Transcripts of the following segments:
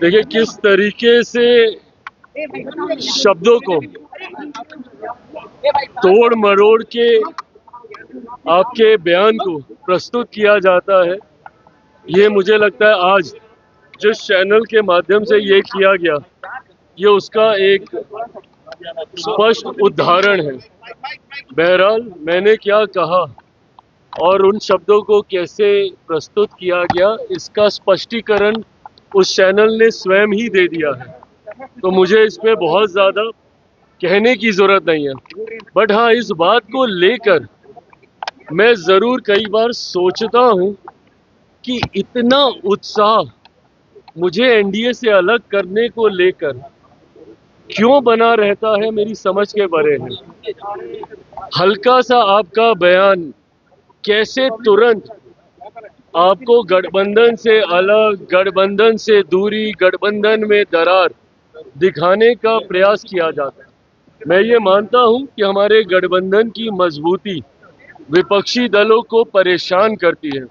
देखिए किस तरीके से शब्दों को तोड़ मरोड़ के आपके बयान को प्रस्तुत किया जाता है, ये मुझे लगता है आज जिस चैनल के माध्यम से ये किया गया, ये उसका एक स्पष्ट उदाहरण है। बहरहाल मैंने क्या कहा और उन शब्दों को कैसे प्रस्तुत किया गया, इसका स्पष्टीकरण उस चैनल ने स्वयं ही दे दिया है, तो मुझे इस पे बहुत ज़्यादा कहने की ज़रूरत नहीं है। बट हाँ, इस बात को लेकर मैं ज़रूर कई बार सोचता हूँ कि इतना उत्साह मुझे एनडीए से अलग करने को लेकर क्यों बना रहता है, मेरी समझ के परे है। हल्का सा आपका बयान कैसे तुरंत आपको गठबंधन से अलग, गठबंधन से दूरी, गठबंधन में दरार दिखाने का प्रयास किया जाता है। मैं ये मानता हूं कि हमारे गठबंधन की मजबूती विपक्षी दलों को परेशान करती है।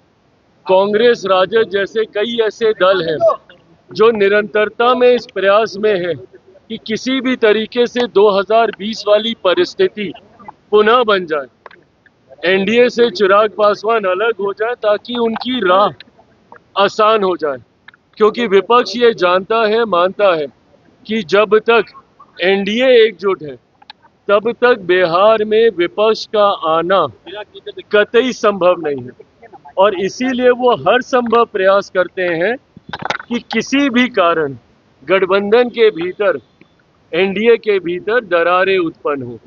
कांग्रेस, राजद जैसे कई ऐसे दल हैं जो निरंतरता में इस प्रयास में है कि किसी भी तरीके से 2020 वाली परिस्थिति पुनः बन जाए, एनडीए से चिराग पासवान अलग हो जाए ताकि उनकी राह आसान हो जाए। क्योंकि विपक्ष ये जानता है, मानता है कि जब तक एनडीए एकजुट है तब तक बिहार में विपक्ष का आना कतई संभव नहीं है, और इसीलिए वो हर संभव प्रयास करते हैं कि किसी भी कारण गठबंधन के भीतर, एनडीए के भीतर दरारें उत्पन्न हो।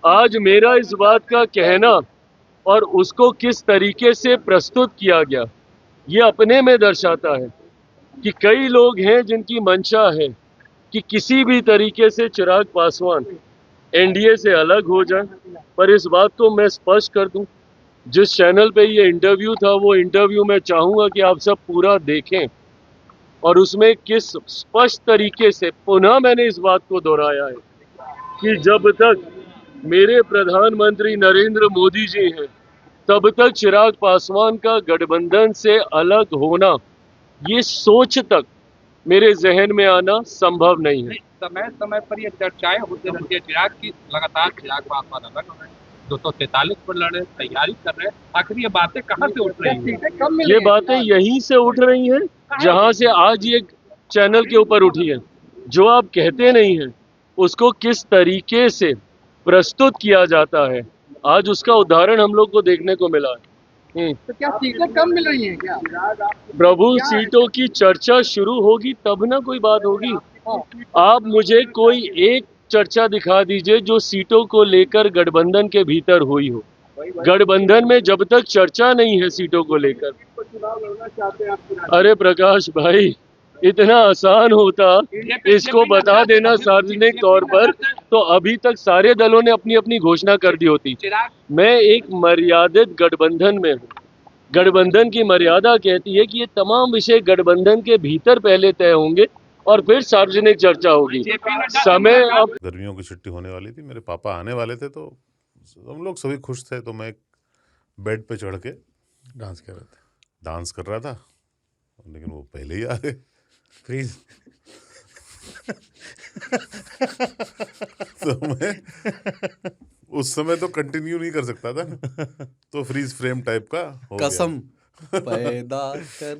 आज मेरा इस बात का कहना और उसको किस तरीके से प्रस्तुत किया गया, ये अपने में दर्शाता है कि कई लोग हैं जिनकी मंशा है कि किसी भी तरीके से चिराग पासवान एनडीए से अलग हो जाए। पर इस बात को मैं स्पष्ट कर दूं, जिस चैनल पे ये इंटरव्यू था, वो इंटरव्यू मैं चाहूंगा कि आप सब पूरा देखें, और उसमें किस स्पष्ट तरीके से पुनः मैंने इस बात को दोहराया है कि जब तक मेरे प्रधानमंत्री नरेंद्र मोदी जी हैं, तब तक चिराग पासवान का गठबंधन से अलग होना, ये सोच तक मेरे जहन में आना संभव नहीं है। समय समय पर ये चर्चाएं होती रहती है चिराग की, लगातार चिराग पासवान अलग हो रहे हैं, 243 पर लड़ रहे, तैयारी कर रहे हैं, आखिर ये बातें कहाँ से उठ रही हैं? ये बातें यहीं से उठ रही हैं जहां से आज ये चैनल के ऊपर उठी है। जो आप कहते नहीं हैं उसको किस तरीके से प्रस्तुत किया जाता है, आज उसका उदाहरण हम लोग को देखने को मिला है। तो क्या सीटें कम मिल रही हैं क्या? प्रभु, सीटों की चर्चा शुरू होगी तब ना कोई बात होगी। आप मुझे कोई एक चर्चा दिखा दीजिए जो सीटों को लेकर गठबंधन के भीतर हुई हो। गठबंधन में जब तक चर्चा नहीं है सीटों को लेकर, अरे प्रकाश भाई, इतना आसान होता इसको बता देना सार्वजनिक तौर पर, तो अभी तक सारे दलों ने अपनी अपनी घोषणा कर दी होती। मैं एक मर्यादित गठबंधन में हूँ। गठबंधन की मर्यादा कहती है कि ये तमाम विषय गठबंधन के भीतर पहले तय होंगे और फिर सार्वजनिक चर्चा होगी। समय अब गर्मियों की छुट्टी होने वाली थी, मेरे पापा आने वाले थे, तो हम लोग सभी खुश थे। तो मैं बेड पे चढ़ के डांस कर रहे थे, डांस कर रहा था, लेकिन वो पहले ही आ गए। फ्रीज। तो मैं उस समय तो कंटिन्यू नहीं कर सकता था ना, तो फ्रीज फ्रेम टाइप का हो गया। कसम पैदा कर